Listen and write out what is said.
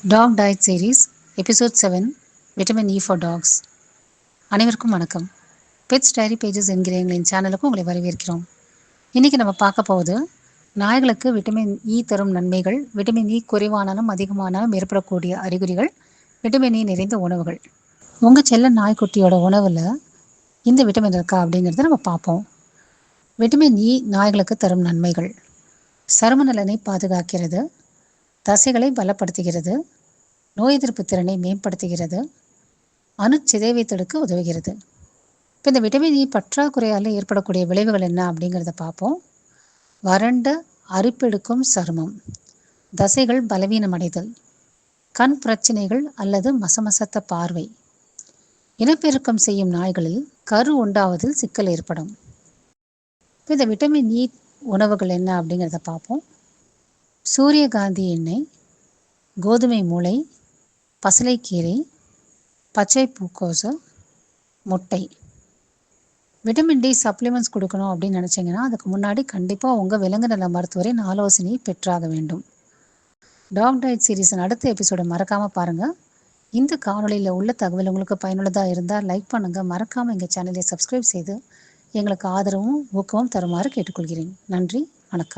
Talk diet series episode 7 vitamin E for dogs. அனைவருக்கும் வணக்கம். Pets diary pages என்கிற எங்களின் சேனலுக்கு உங்களை வரவேற்கிறோம். இன்றைக்கி நம்ம பார்க்க போவது நாய்களுக்கு விட்டமின் இ தரும் நன்மைகள், விட்டமின் இ குறைவானாலும் அதிகமானாலும் ஏற்படக்கூடிய அறிகுறிகள், விட்டமின் இ நிறைந்த உணவுகள். உங்கள் செல்ல நாய்க்குட்டியோட உணவில் இந்த விட்டமின் இருக்கா அப்படிங்கிறத நம்ம பார்ப்போம். விட்டமின் இ நாய்களுக்கு தரும் நன்மைகள்: சரும நலனை பாதுகாக்கிறது, தசைகளை பலப்படுத்துகிறது, நோய் எதிர்ப்பு திறனை மேம்படுத்துகிறது, அணுச்சிதைவை தடுக்க உதவுகிறது. இப்போ இந்த விட்டமின் இ பற்றாக்குறையால் ஏற்படக்கூடிய விளைவுகள் என்ன அப்படிங்கிறத பார்ப்போம். வறண்ட அரிப்பெடுக்கும் சருமம், தசைகள் பலவீனமடைதல், கண் பிரச்சனைகள் அல்லது மசமசத்த பார்வை, இனப்பெருக்கம் செய்யும் நாய்களில் கரு உண்டாவதில் சிக்கல் ஏற்படும். இப்போ இந்த விட்டமின் இ உணவுகள் என்ன அப்படிங்கிறத பார்ப்போம். சூரியகாந்தி எண்ணெய், கோதுமை மூளை, பசலைக்கீரை, பச்சை பூக்கோசு, முட்டை. விட்டமின் டி சப்ளிமெண்ட்ஸ் கொடுக்கணும் அப்படின்னு நினச்சிங்கன்னா அதுக்கு முன்னாடி கண்டிப்பாக உங்கள் விலங்கு நல மருத்துவரின் ஆலோசனையை பெற்றாக வேண்டும். டாக் டயட் சீரீஸின் அடுத்த எபிசோடை மறக்காமல் பாருங்கள். இந்த காணொலியில் உள்ள தகவல் உங்களுக்கு பயனுள்ளதாக இருந்தால் லைக் பண்ணுங்கள். மறக்காமல் எங்கள் சேனலை சப்ஸ்கிரைப் செய்து எங்களுக்கு ஆதரவும் ஊக்கமும் தருமாறு கேட்டுக்கொள்கிறேன். நன்றி, வணக்கம்.